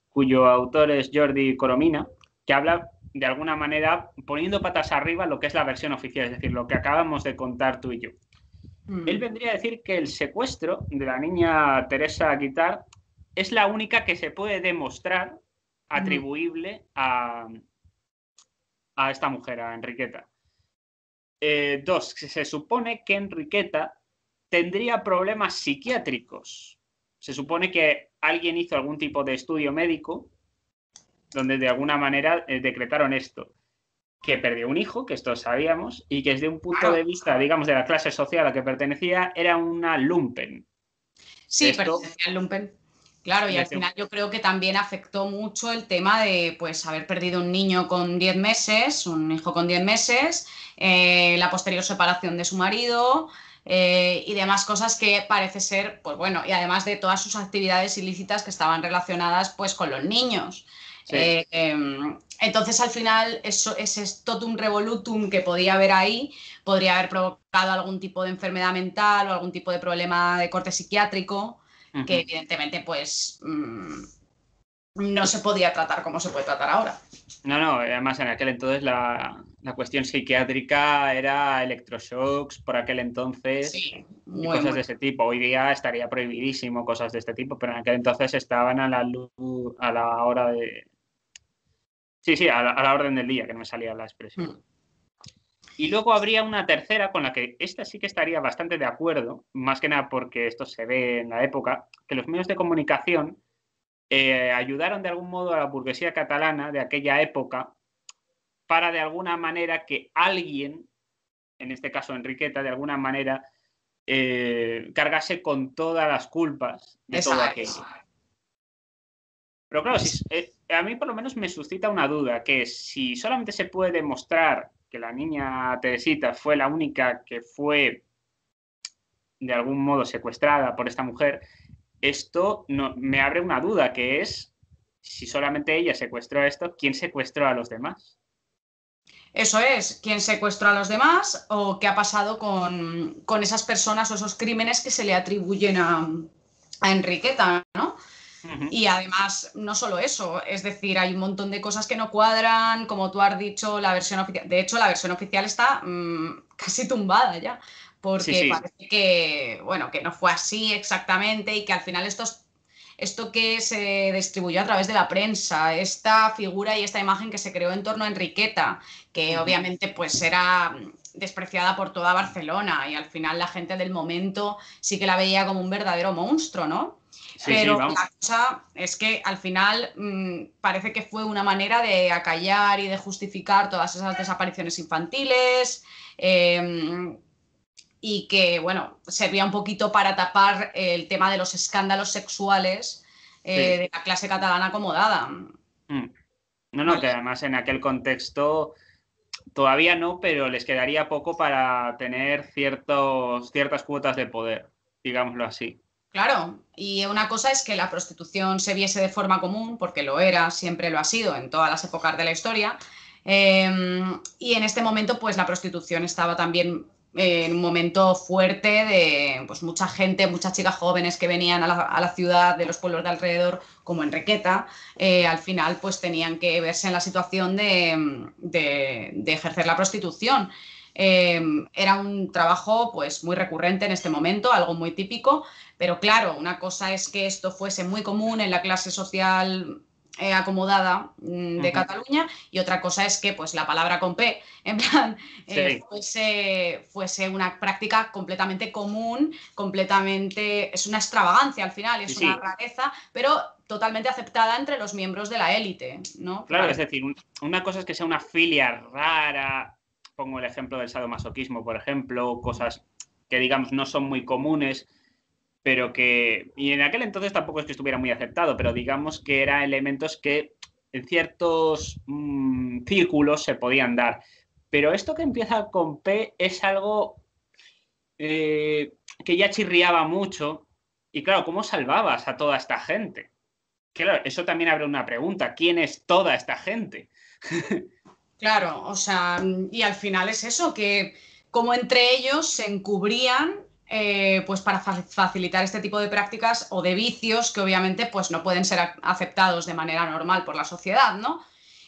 cuyo autor es Jordi Coromina, que habla de alguna manera poniendo patas arriba lo que es la versión oficial, es decir, lo que acabamos de contar tú y yo. Él Mm, vendría a decir que el secuestro de la niña Teresa Guitart es la única que se puede demostrar mm. atribuible a esta mujer, a Enriqueta. Dos, se supone que Enriqueta tendría problemas psiquiátricos. Se supone que alguien hizo algún tipo de estudio médico donde de alguna manera decretaron esto, que perdió un hijo, que esto sabíamos, y que desde un punto Claro, de vista, digamos, de la clase social a la que pertenecía, era una lumpen. De sí, esto, pertenecía al lumpen. Claro, y al desde final yo creo que también afectó mucho el tema de pues haber perdido un niño con 10 meses, un hijo con 10 meses, la posterior separación de su marido y demás cosas que parece ser, pues bueno, y además de todas sus actividades ilícitas que estaban relacionadas pues con los niños. sí, Entonces al final eso, ese totum revolutum que podía haber ahí podría haber provocado algún tipo de enfermedad mental o algún tipo de problema de corte psiquiátrico que evidentemente pues no se podía tratar como se puede tratar ahora. no, no, además en aquel entonces la cuestión psiquiátrica era electroshocks por aquel entonces Sí, y muy, cosas muy. de ese tipo. Hoy día estaría prohibidísimo cosas de este tipo, pero en aquel entonces estaban a la luz, a la hora de... Sí, sí, a la orden del día, que no me salía la expresión. Mm. Y luego habría una tercera con la que esta sí que estaría bastante de acuerdo, más que nada porque esto se ve en la época, que los medios de comunicación ayudaron de algún modo a la burguesía catalana de aquella época para de alguna manera que alguien, en este caso Enriqueta, de alguna manera cargase con todas las culpas de todo Esa aquello. es. Pero claro, si, a mí por lo menos me suscita una duda, que es si solamente se puede demostrar que la niña Teresita fue la única que fue de algún modo secuestrada por esta mujer, esto no, me abre una duda, que es si solamente ella secuestró a esto, ¿quién secuestró a los demás? Eso es, quién secuestró a los demás o qué ha pasado con esas personas o esos crímenes que se le atribuyen a Enriqueta, ¿no? Uh -huh. Y además, no solo eso, es decir, hay un montón de cosas que no cuadran, como tú has dicho, la versión oficial. De hecho, la versión oficial está casi tumbada ya, Sí, porque sí. parece que, bueno, que no fue así exactamente y que al final esto que se distribuyó a través de la prensa, esta figura y esta imagen que se creó en torno a Enriqueta, que Uh -huh. obviamente pues era despreciada por toda Barcelona y al final la gente del momento sí que la veía como un verdadero monstruo, ¿no? Sí, sí, Pero vamos. la cosa es que al final parece que fue una manera de acallar y de justificar todas esas desapariciones infantiles y que, bueno, servía un poquito para tapar el tema de los escándalos sexuales Sí. de la clase catalana acomodada. Mm. No, no, que Vale. además en aquel contexto todavía no, pero les quedaría poco para tener ciertas cuotas de poder, digámoslo así. Claro, y una cosa es que la prostitución se viese de forma común, porque lo era, siempre lo ha sido en todas las épocas de la historia, y en este momento pues la prostitución estaba también en un momento fuerte de pues mucha gente, muchas chicas jóvenes que venían a la ciudad de los pueblos de alrededor, como Enriqueta, al final pues tenían que verse en la situación de ejercer la prostitución. Era un trabajo pues muy recurrente en este momento, algo muy típico, pero claro, una cosa es que esto fuese muy común en la clase social acomodada de Cataluña, y otra cosa es que pues la palabra con P, en plan, Sí, fuese una práctica completamente común, completamente, es una extravagancia al final, sí, es una sí. rareza, pero totalmente aceptada entre los miembros de la élite, ¿no? Claro, es decir, una cosa es que sea una filia rara, pongo el ejemplo del sadomasoquismo, por ejemplo, cosas que digamos no son muy comunes, pero que, y en aquel entonces tampoco es que estuviera muy aceptado, pero digamos que eran elementos que en ciertos círculos se podían dar. Pero esto que empieza con P es algo eh, que ya chirriaba mucho. Y claro, ¿cómo salvabas a toda esta gente? Claro, eso también abre una pregunta. ¿Quién es toda esta gente? Claro, o sea, y al final es eso, que como entre ellos se encubrían pues para facilitar este tipo de prácticas o de vicios que obviamente pues no pueden ser aceptados de manera normal por la sociedad, ¿no?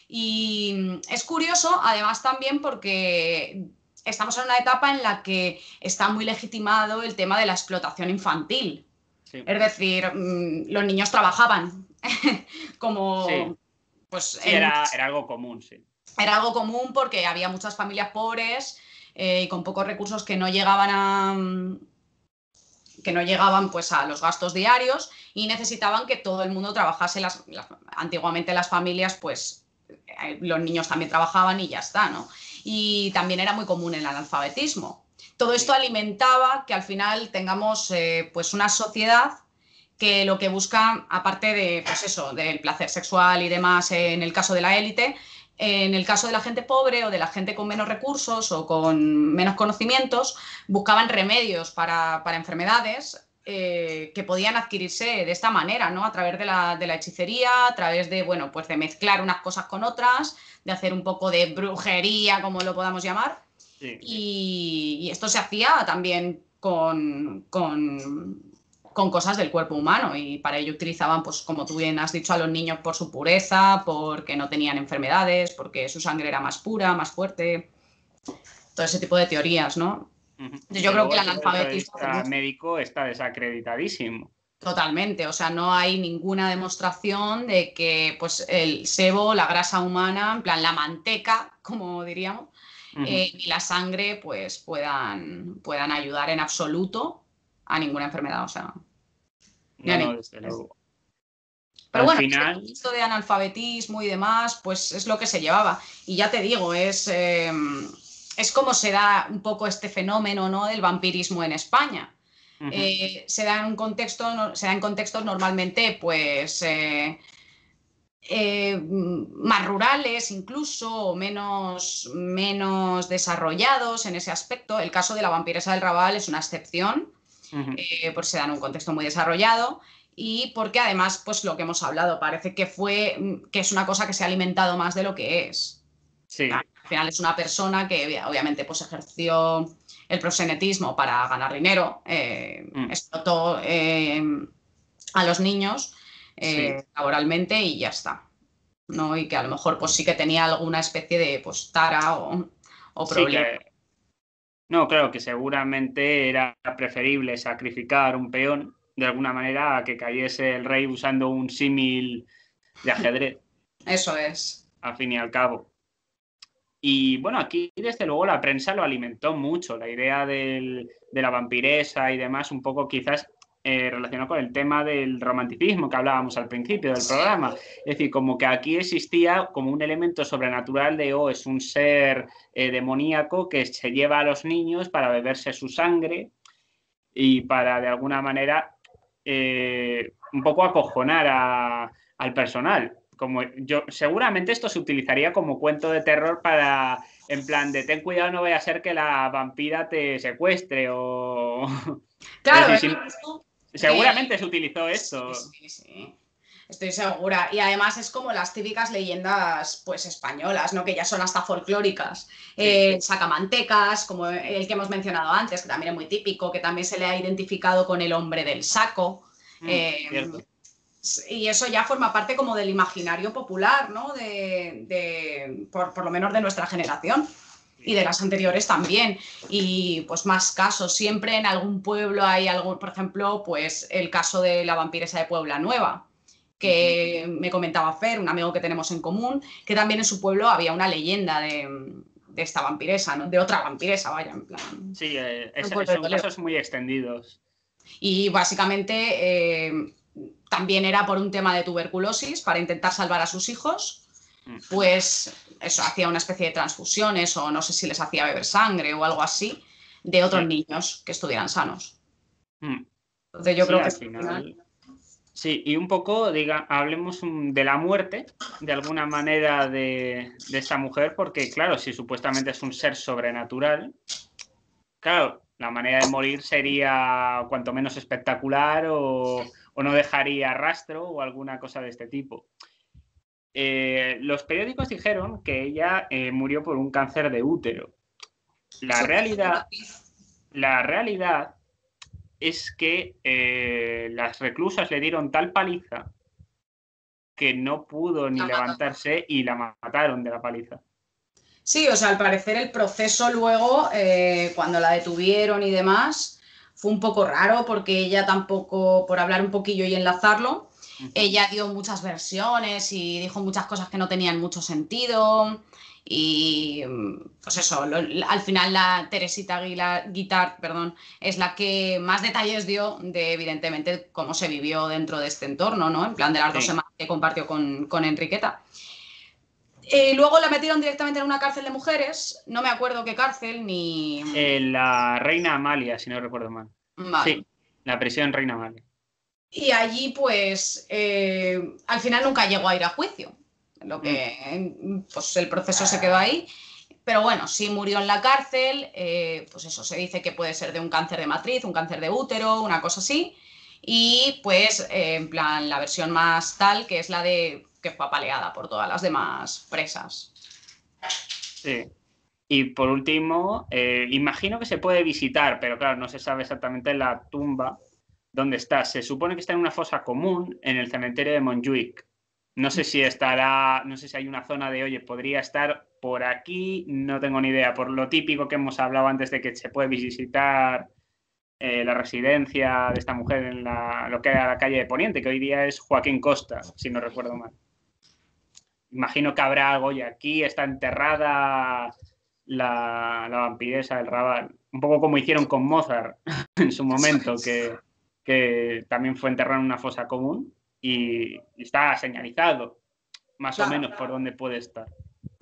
Y es curioso, además también porque estamos en una etapa en la que está muy legitimado el tema de la explotación infantil. Sí, Es decir, los niños trabajaban como sí, pues sí, en era algo común, sí. era algo común porque había muchas familias pobres y con pocos recursos que no llegaban pues a los gastos diarios y necesitaban que todo el mundo trabajase. Antiguamente las familias pues los niños también trabajaban y ya está, ¿no? Y también era muy común el analfabetismo. Todo esto Sí, alimentaba que al final tengamos pues una sociedad que lo que busca, aparte de, pues eso, del placer sexual y demás en el caso de la élite, en el caso de la gente pobre o de la gente con menos recursos o con menos conocimientos, buscaban remedios para enfermedades que podían adquirirse de esta manera, ¿no? A través de la hechicería, a través de, bueno, pues de mezclar unas cosas con otras, de hacer un poco de brujería, como lo podamos llamar. sí, Y esto se hacía también con cosas del cuerpo humano, y para ello utilizaban, pues como tú bien has dicho, a los niños por su pureza, porque no tenían enfermedades, porque su sangre era más pura, más fuerte, todo ese tipo de teorías, ¿no? ujú. Entonces yo Que creo luego que el desde el punto de analfabetismo hace vista mucho. médico está desacreditadísimo. Totalmente, o sea, no hay ninguna demostración de que pues el sebo, la grasa humana, en plan la manteca, como diríamos, Ujú. ni la sangre pues puedan ayudar en absoluto a ninguna enfermedad, o sea, ni No, a no, ningún. desde luego. Pero Al bueno, este final, contexto de analfabetismo y demás, pues es lo que se llevaba. Y ya te digo, es como se da un poco este fenómeno, ¿no? Del vampirismo en España. ujú, Se da en contextos normalmente, pues, más rurales incluso, o menos desarrollados en ese aspecto. El caso de la vampiresa del Raval es una excepción, ujú. porque se da en un contexto muy desarrollado y porque además, pues lo que hemos hablado, parece que es una cosa que se ha alimentado más de lo que es. Sí, Al final es una persona que obviamente pues ejerció el proxenetismo para ganar dinero, mm, explotó a los niños sí, laboralmente y ya está, ¿no? Y que a lo mejor pues sí que tenía alguna especie de pues tara o sí problema. que, no, creo que seguramente era preferible sacrificar un peón de alguna manera a que cayese el rey usando un símil de ajedrez, Eso es. al fin y al cabo. Y bueno, aquí desde luego la prensa lo alimentó mucho, la idea de la vampiresa y demás, un poco quizás relacionado con el tema del romanticismo que hablábamos al principio del programa. Es decir, como que aquí existía como un elemento sobrenatural de, oh, es un ser demoníaco que se lleva a los niños para beberse su sangre y para de alguna manera un poco acojonar al personal. Como yo, seguramente esto se utilizaría como cuento de terror para, en plan de ten cuidado, no vaya a ser que la vampira te secuestre o... Es Claro, decir, es justo que seguramente se utilizó sí, esto. sí, sí. Estoy segura. Y además es como las típicas leyendas pues españolas, ¿no? Que ya son hasta folclóricas. Sí, Sacamantecas, como el que hemos mencionado antes, que también es muy típico, que también se le ha identificado con el hombre del saco. Eh, cierto. y eso ya forma parte como del imaginario popular, ¿no? Por lo menos de nuestra generación. y de las anteriores también. Y pues más casos, siempre en algún pueblo hay algo, por ejemplo, pues el caso de la vampiresa de Puebla Nueva, que me comentaba Fer, un amigo que tenemos en común, que también en su pueblo había una leyenda de esta vampiresa, ¿no? De otra vampiresa, vaya, en plan. Sí, Un pueblo de son Toledo. casos muy extendidos. Y básicamente también era por un tema de tuberculosis, para intentar salvar a sus hijos, pues eso, hacía una especie de transfusiones o no sé si les hacía beber sangre o algo así de otros niños que estuvieran sanos. Entonces yo Sí, creo que al final. Sí, y un poco, hablemos de la muerte, de alguna manera, de esta mujer, porque claro, si supuestamente es un ser sobrenatural, claro, la manera de morir sería cuanto menos espectacular o no dejaría rastro o alguna cosa de este tipo. Los periódicos dijeron que ella murió por un cáncer de útero. La realidad es que las reclusas le dieron tal paliza que no pudo ni levantarse y la mataron de la paliza. Sí, o sea, al parecer el proceso luego, cuando la detuvieron y demás, fue un poco raro porque ella tampoco, por hablar un poquillo y enlazarlo, ella dio muchas versiones y dijo muchas cosas que no tenían mucho sentido. Y pues eso, al final la Teresita Guitart, perdón, es la que más detalles dio de evidentemente cómo se vivió dentro de este entorno, ¿no? En plan de las 2 semanas que compartió con Enriqueta. Luego la metieron directamente en una cárcel de mujeres, no me acuerdo qué cárcel ni... La Reina Amalia, si no recuerdo mal. Vale. Sí, la prisión Reina Amalia. Y allí, pues, al final nunca llegó a ir a juicio. Lo que, pues, el proceso se quedó ahí. Pero bueno, sí murió en la cárcel. Pues eso, se dice que puede ser de un cáncer de matriz, un cáncer de útero, una cosa así. Y pues, en plan, la versión más tal, que es la de que fue apaleada por todas las demás presas. Sí. Y por último, imagino que se puede visitar, pero claro, no se sabe exactamente la tumba dónde está. Se supone que está en una fosa común en el cementerio de Montjuic. No sé si estará, no sé si hay una zona de, oye, podría estar por aquí, no tengo ni idea. Por lo típico que hemos hablado antes de que se puede visitar la residencia de esta mujer en lo que era la calle de Poniente, que hoy día es Joaquín Costa, si no recuerdo mal. Imagino que habrá algo y aquí está enterrada la vampiresa del Raval. Un poco como hicieron con Mozart en su momento, que también fue enterrado en una fosa común y está señalizado más o Claro, menos por dónde puede estar.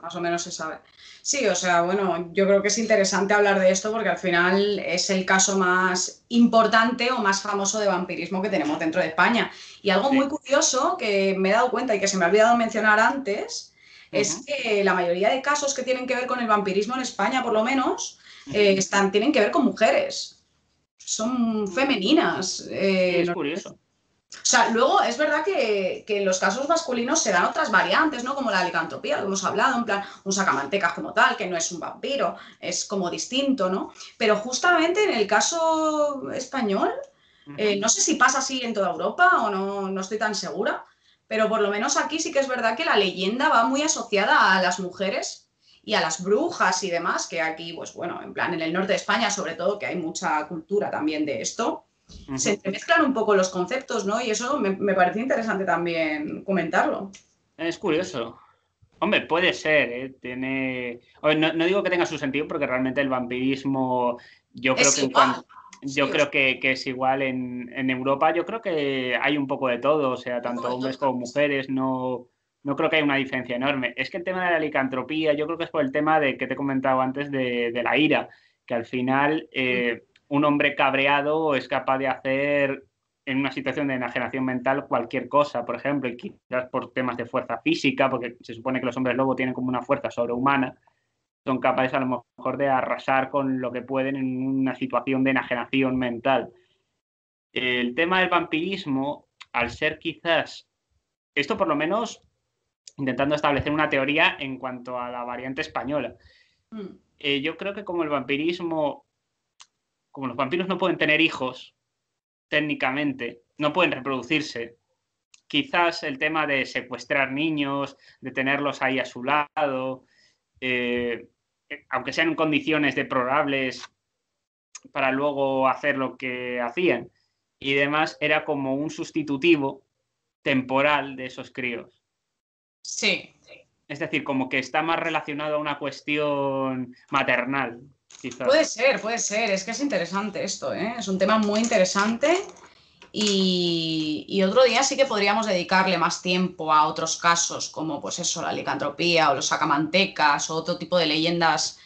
más o menos se sabe. Sí, o sea, bueno, yo creo que es interesante hablar de esto porque al final es el caso más importante o más famoso de vampirismo que tenemos dentro de España. Y algo muy curioso que me he dado cuenta y que se me ha olvidado mencionar antes es que la mayoría de casos que tienen que ver con el vampirismo en España, por lo menos, tienen que ver con mujeres. Son femeninas. Sí, es curioso. O sea, luego es verdad que en los casos masculinos se dan otras variantes, ¿no? Como la licantropía, lo hemos hablado, en plan, un sacamantecas como tal, que no es un vampiro, es como distinto, ¿no? Pero justamente en el caso español, no sé si pasa así en toda Europa o no, no estoy tan segura, pero por lo menos aquí sí que es verdad que la leyenda va muy asociada a las mujeres y a las brujas y demás, que aquí, pues bueno, en plan, en el norte de España sobre todo, que hay mucha cultura también de esto se entremezclan un poco los conceptos, ¿no? Y eso me parece interesante también comentarlo. Es curioso. Hombre, puede ser, ¿eh? No digo que tenga su sentido porque realmente el vampirismo, yo creo Es que igual. yo Sí, creo que es igual en Europa, yo creo que hay un poco de todo, o sea, un poco tanto de hombres todo. como mujeres, no creo que haya una diferencia enorme. Es que el tema de la licantropía, yo creo que es por el tema de que te he comentado antes de la ira, que al final un hombre cabreado es capaz de hacer en una situación de enajenación mental cualquier cosa, por ejemplo, y quizás por temas de fuerza física, porque se supone que los hombres lobo tienen como una fuerza sobrehumana, son capaces a lo mejor de arrasar con lo que pueden en una situación de enajenación mental. El tema del vampirismo, al ser quizás, esto por lo menos intentando establecer una teoría en cuanto a la variante española, yo creo que como el vampirismo, como los vampiros no pueden tener hijos, técnicamente, no pueden reproducirse, quizás el tema de secuestrar niños, de tenerlos ahí a su lado, aunque sean en condiciones deplorables para luego hacer lo que hacían y demás, era como un sustitutivo temporal de esos críos. Sí. Es decir, como que está más relacionado a una cuestión maternal, quizás. Puede ser. Es que es interesante esto, ¿eh? Es un tema muy interesante y otro día sí que podríamos dedicarle más tiempo a otros casos, como pues eso, la licantropía o los sacamantecas o otro tipo de leyendas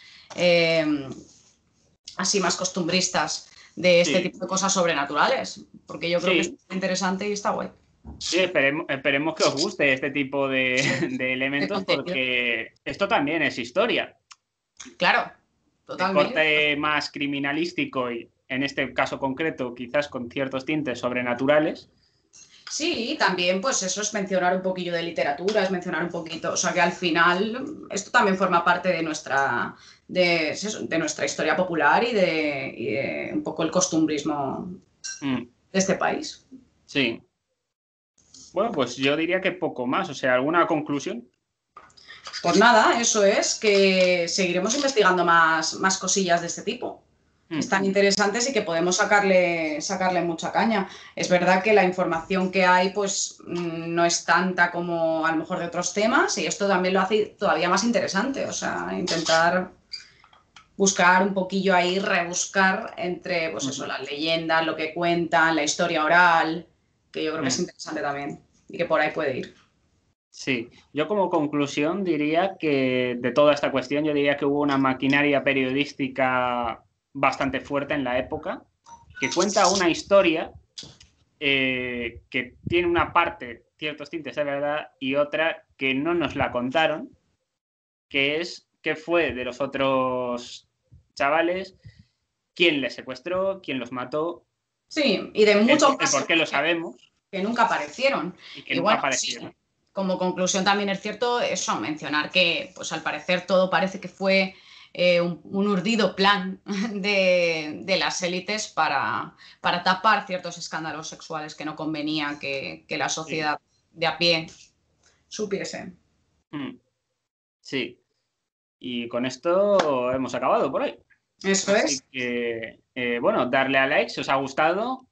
así más costumbristas de este tipo de cosas sobrenaturales, porque yo creo que es interesante y está guay. Sí, esperemos que os guste este tipo de elementos, porque esto también es historia. Claro, totalmente. De corte más criminalístico y, en este caso concreto, quizás con ciertos tintes sobrenaturales. Sí, también pues eso es mencionar un poquillo de literatura, es mencionar un poquito, o sea que al final esto también forma parte de nuestra historia popular y de un poco el costumbrismo de este país. Sí. Bueno, pues yo diría que poco más. O sea, ¿alguna conclusión? Pues nada, eso es, que seguiremos investigando más cosillas de este tipo. Están interesantes y que podemos sacarle mucha caña. Es verdad que la información que hay pues no es tanta como a lo mejor de otros temas y esto también lo hace todavía más interesante. O sea, intentar buscar un poquillo ahí, rebuscar entre pues eso, las leyendas, lo que cuentan, la historia oral, que yo creo que es interesante también y que por ahí puede ir. Sí, yo como conclusión diría que de toda esta cuestión, yo diría que hubo una maquinaria periodística bastante fuerte en la época, que cuenta una historia que tiene una parte, ciertos tintes de verdad, y otra que no nos la contaron, que es qué fue de los otros chavales, quién les secuestró, quién los mató. Sí, y de muchos el por qué lo sabemos. Que nunca aparecieron. Y que Y nunca bueno, aparecieron. sí, como conclusión también es cierto eso, mencionar que pues al parecer todo parece que fue un urdido plan de las élites para tapar ciertos escándalos sexuales que no convenía que la sociedad de a pie supiese. Sí. Y con esto hemos acabado por hoy. Eso Así es. que, bueno, darle a like si os ha gustado,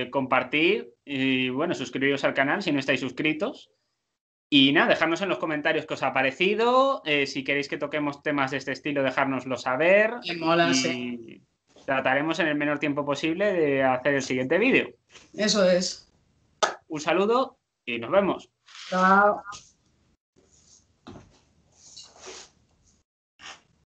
compartir y, bueno, suscribiros al canal si no estáis suscritos. Y nada, dejadnos en los comentarios qué os ha parecido. Si queréis que toquemos temas de este estilo, dejárnoslo saber. Me mola, y sí. trataremos en el menor tiempo posible de hacer el siguiente vídeo. Eso es. Un saludo y nos vemos. Chao.